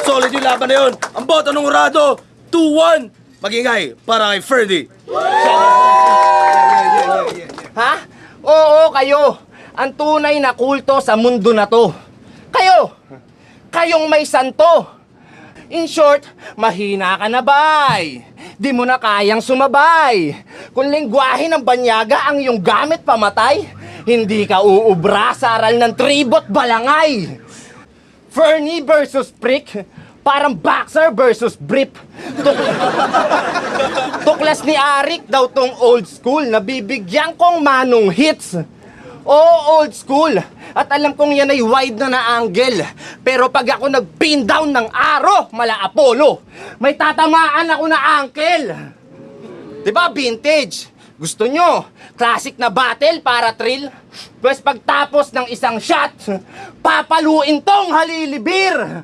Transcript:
Solid yung laban na yun. Ang boto ng Urado, 2-1. Magingay para kay Ferdy. Ha? Oo, kayo. Ang tunay na kulto sa mundo na to. Kayo! Kayong may santo. In short, mahina ka na, bay. Di mo na kayang sumabay. Kung lengguwahe ng banyaga ang iyong gamit pamatay, hindi ka uubra sa aral ng tribot balangay. Fernie versus Prick, parang boxer versus Brip. Tuklas ni Arik daw tong old school na bibigyan kong manong hits. Oo, old school. At alam kong yan ay wide na angle. Pero pag ako nag-pin down ng aro, mala Apollo, may tatamaan ako na ankle. Diba vintage? Gusto nyo? Classic na battle para thrill? Pwes pagtapos ng isang shot, papaluin tong halilibir.